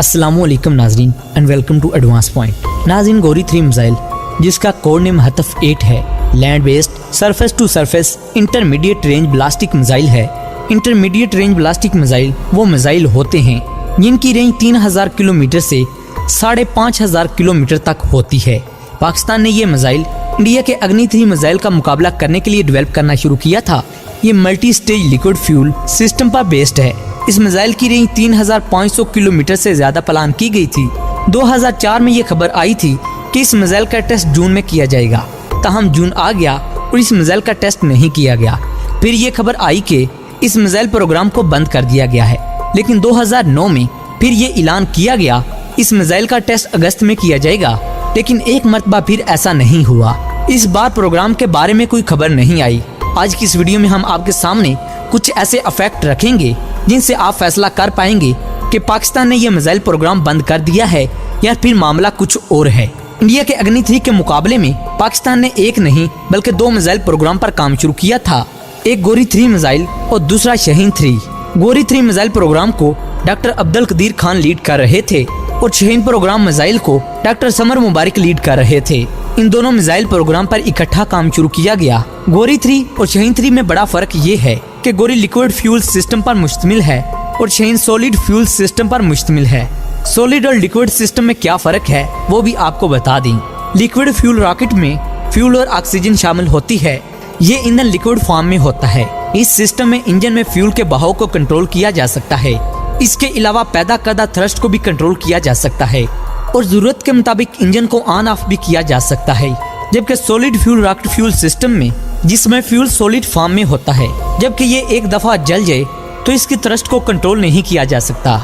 अस्सलामुअलैकुम नाजरीन and welcome to advance point. नाजरीन, गौरी 3 मिसाइल जिसका कोड नेम हतफ 8 है, land based surface to surface intermediate range ballistic missile है। इंटरमीडिएट रेंज ब्लास्टिक मिसाइल वो मिसाइल होते हैं जिनकी रेंज 3000 किलोमीटर से 5500 किलोमीटर तक होती है। पाकिस्तान ने ये मिसाइल इंडिया के अग्नि 3 मिसाइल का मुकाबला करने के लिए डेवलप करना शुरू किया था। ये multi stage liquid fuel system पर बेस्ड है। इस मिसाइल की रेंज 3500 किलोमीटर से ज्यादा प्लान की गई थी। 2004 में ये खबर आई थी कि इस मिसाइल का टेस्ट जून में किया जाएगा, ताहम जून आ गया और इस मिसाइल का टेस्ट नहीं किया गया। फिर ये खबर आई कि इस मिसाइल प्रोग्राम को बंद कर दिया गया है, लेकिन 2009 में फिर ये ऐलान किया गया इस मिसाइल का टेस्ट अगस्त में किया जाएगा, लेकिन एक मरतबा फिर ऐसा नहीं हुआ। इस बार प्रोग्राम के बारे में कोई खबर नहीं आई। आज की इस वीडियो में हम आपके सामने कुछ ऐसे अफेक्ट रखेंगे जिनसे आप फैसला कर पाएंगे कि पाकिस्तान ने यह मिसाइल प्रोग्राम बंद कर दिया है या फिर मामला कुछ और है। इंडिया के अग्नि 3 के मुकाबले में पाकिस्तान ने एक नहीं बल्कि 2 मिसाइल प्रोग्राम पर काम शुरू किया था, एक गौरी 3 मिसाइल और दूसरा शाहीन 3। गौरी 3 मिसाइल प्रोग्राम को डॉक्टर अब्दुल कदीर खान लीड कर रहे थे और शाहीन प्रोग्राम मिसाइल को डॉक्टर समर मुबारक लीड कर रहे थे। इन दोनों मिसाइल प्रोग्राम पर इकट्ठा काम शुरू किया गया। गौरी 3 और शाहीन 3 में बड़ा फर्क ये है कि गौरी लिक्विड फ्यूल सिस्टम पर मुश्तमिल है और शाहीन सॉलिड फ्यूल सिस्टम पर मुश्तमिल है। सॉलिड और लिक्विड सिस्टम में क्या फर्क है वो भी आपको बता दें। लिक्विड फ्यूल रॉकेट में फ्यूल और ऑक्सीजन शामिल होती है। ये ईंधन लिक्विड फॉर्म में होता है। इस सिस्टम में इंजन में फ्यूल के बहाव को कंट्रोल किया जा सकता है। इसके अलावा पैदा करदा थ्रस्ट को भी कंट्रोल किया जा सकता है और जरूरत के मुताबिक इंजन को ऑन ऑफ भी किया जा सकता है। जबकि solid fuel rocket fuel system में जिसमें फ्यूल सॉलिड फॉर्म में होता है, जबकि ये एक दफा जल जाए तो इसकी थ्रस्ट को कंट्रोल नहीं किया जा सकता।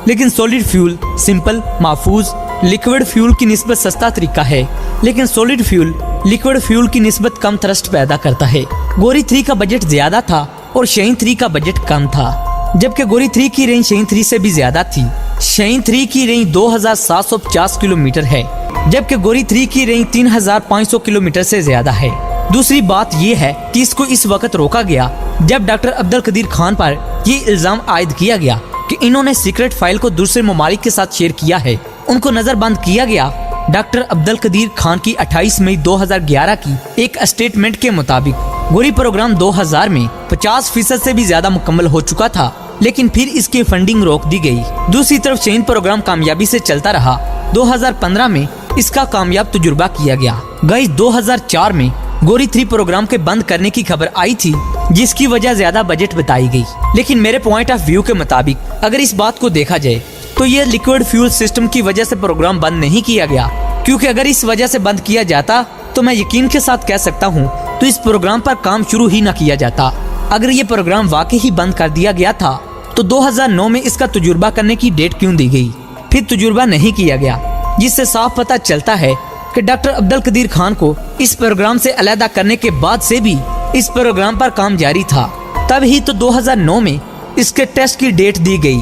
लेकिन सॉलिड फ्यूल सिंपल, महफूज, लिक्विड फ्यूल की निस्बत सस्ता तरीका है, लेकिन सॉलिड फ्यूल लिक्विड फ्यूल की निस्बत कम थ्रस्ट पैदा करता है। गौरी 3 का बजट ज्यादा था और शाहीन 3 का बजट कम था, जबकि गौरी 3 की रेंज शाहीन 3 से भी ज्यादा थी। शाहीन 3 की रेंज 2750 किलोमीटर है, जबकि गौरी 3 की रेंज 3500 किलोमीटर से ज्यादा है। दूसरी बात यह है कि इसको इस वक्त रोका गया जब डॉक्टर अब्दुल कदीर खान पर ये इल्जाम आयद किया गया कि इन्होंने सीक्रेट फाइल को दूसरे ममालिक के साथ शेयर किया है। उनको नजरबंद किया गया। डॉक्टर अब्दुल कदीर खान की 28 मई 2011 की एक स्टेटमेंट के मुताबिक गौरी प्रोग्राम 2000 में 50% से भी ज्यादा मुकम्मल हो चुका था, लेकिन फिर इसकी फंडिंग रोक दी गई। दूसरी तरफ शाहीन प्रोग्राम कामयाबी से चलता रहा। 2015 में इसका कामयाब तजुर्बा किया गया। गाइस, 2004 में गौरी 3 प्रोग्राम के बंद करने की खबर आई थी, जिसकी वजह ज्यादा बजट बताई गई। लेकिन मेरे पॉइंट ऑफ व्यू के मुताबिक अगर इस बात को देखा जाए तो ये लिक्विड फ्यूल सिस्टम की वजह से प्रोग्राम बंद नहीं किया गया, क्योंकि अगर इस वजह से बंद किया जाता तो मैं यकीन के साथ कह सकता हूँ तो इस प्रोग्राम पर काम शुरू ही न किया जाता। अगर ये प्रोग्राम वाकई ही बंद कर दिया गया था तो 2009 में इसका तजुर्बा करने की डेट क्यों दी गई? फिर तजुर्बा नहीं किया गया, जिससे साफ पता चलता है कि डॉक्टर अब्दुल कदीर खान को इस प्रोग्राम से अलहदा करने के बाद से भी इस प्रोग्राम पर काम जारी था। तब ही तो 2009 में इसके टेस्ट की डेट दी गई।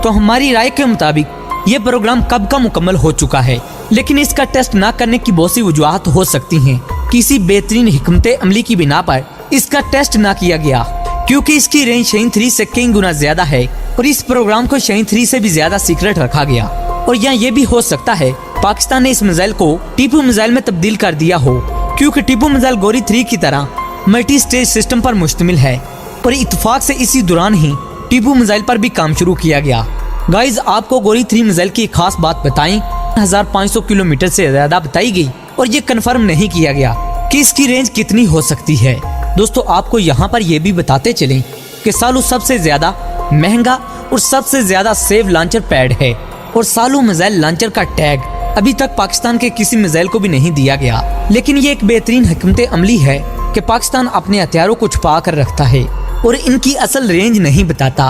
तो हमारी राय के मुताबिक ये प्रोग्राम कब का मुकम्मल हो चुका है, लेकिन इसका टेस्ट ना करने की बहुत सी वजूहत हो सकती हैं। किसी बेहतरीन हिकमत अमली की बिना पर इसका टेस्ट ना किया गया, क्योंकि इसकी रेंज शाहीन 3 से कई गुना ज्यादा है और इस प्रोग्राम को शाहीन 3 से भी ज्यादा सीक्रेट रखा गया। और यहाँ ये भी हो सकता है पाकिस्तान ने इस मिसाइल को टीपू मिसाइल में तब्दील कर दिया हो, क्योंकि टीपू मिसाइल गौरी 3 की तरह मल्टी स्टेज सिस्टम पर मुश्तमिल है और इत्तेफाक से इसी दौरान ही टीपू मिसाइल पर भी काम शुरू किया गया। गाइज, आपको गौरी 3 मिसाइल की खास बात बताएं, 1500 किलोमीटर से ज्यादा बताई गई और ये कंफर्म नहीं किया गया कि इसकी रेंज कितनी हो सकती है। दोस्तों, आपको यहाँ पर यह भी बताते चलें कि सालू सबसे ज्यादा महंगा और सबसे ज्यादा सेफ लॉन्चर पैड है और सालू मिसाइल लॉन्चर का टैग अभी तक पाकिस्तान के किसी मिसाइल को भी नहीं दिया गया। लेकिन ये एक बेहतरीन हिकमत अमली है कि पाकिस्तान अपने हथियारों को छुपा कर रखता है और इनकी असल रेंज नहीं बताता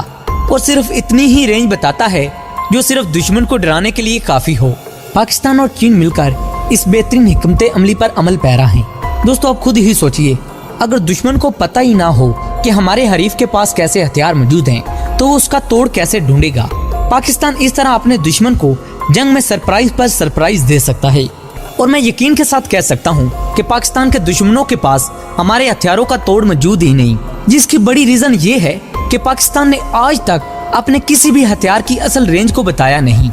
और सिर्फ इतनी ही रेंज बताता है जो सिर्फ दुश्मन को डराने के लिए काफी हो। पाकिस्तान और चीन मिलकर इस बेहतरीन हिकमत अमली पर अमल पैरा है। दोस्तों, आप खुद ही सोचिए, अगर दुश्मन को पता ही ना हो कि हमारे हरीफ के पास कैसे हथियार मौजूद हैं, तो वो उसका तोड़ कैसे ढूंढेगा? पाकिस्तान इस तरह अपने दुश्मन को जंग में सरप्राइज पर सरप्राइज दे सकता है और मैं यकीन के साथ कह सकता हूँ कि पाकिस्तान के दुश्मनों के पास हमारे हथियारों का तोड़ मौजूद ही नहीं, जिसकी बड़ी रीजन ये है कि पाकिस्तान ने आज तक अपने किसी भी हथियार की असल रेंज को बताया नहीं।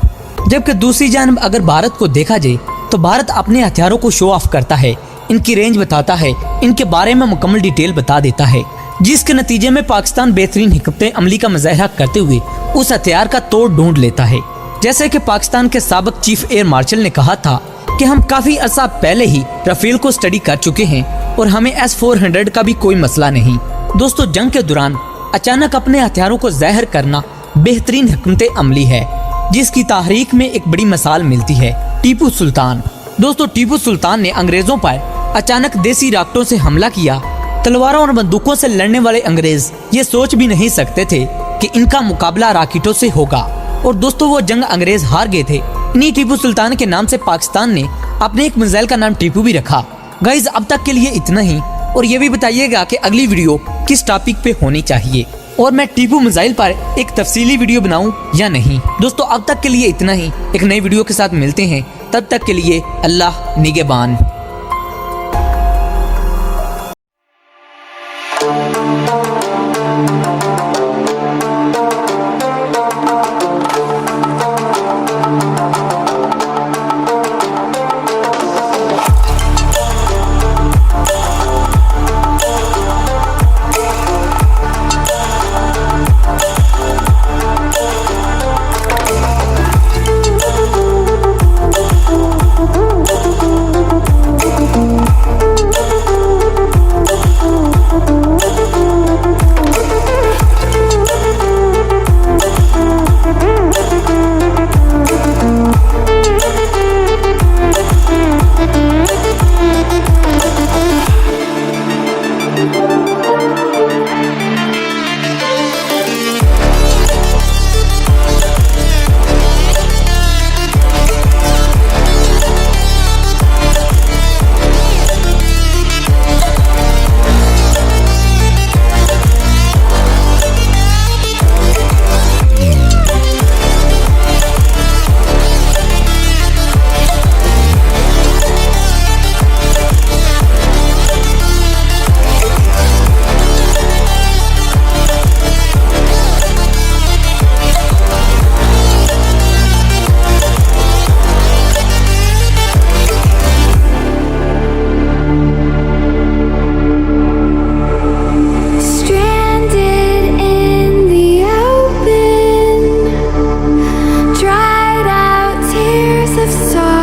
जबकि दूसरी जानब अगर भारत को देखा जाए तो भारत अपने हथियारों को शो ऑफ करता है, इनकी रेंज बताता है, इनके बारे में मुकम्मल डिटेल बता देता है, जिसके नतीजे में पाकिस्तान बेहतरीन हिकमत अमली का मुजाहरा करते हुए उस हथियार का तोड़ ढूंढ लेता है। जैसे कि पाकिस्तान के साबिक चीफ एयर मार्शल ने कहा था कि हम काफी अर्सा पहले ही राफेल को स्टडी कर चुके हैं और हमें S-400 का भी कोई मसला नहीं। दोस्तों, जंग के दौरान अचानक अपने हथियारों को ज़ाहिर करना बेहतरीन हिकमत अमली है, जिसकी तारीख में एक बड़ी मिसाल मिलती है टीपू सुल्तान। दोस्तों, टीपू सुल्तान ने अंग्रेजों पर अचानक देसी रॉकेटों से हमला किया। तलवारों और बंदूकों से लड़ने वाले अंग्रेज ये सोच भी नहीं सकते थे कि इनका मुकाबला रॉकेटों से होगा। और दोस्तों, वो जंग अंग्रेज हार गए थे। इन्हीं टीपू सुल्तान के नाम से पाकिस्तान ने अपने एक मिसाइल का नाम टीपू भी रखा। गाइज, अब तक के लिए इतना ही, और ये भी बताइएगा कि अगली वीडियो किस टॉपिक पे होनी चाहिए और मैं टीपू मिसाइल पर एक तफसीली वीडियो बनाऊं या नहीं। दोस्तों, अब तक के लिए इतना ही। एक नई वीडियो के साथ मिलते हैं, तब तक के लिए अल्लाह निगहबान। Of sorrow.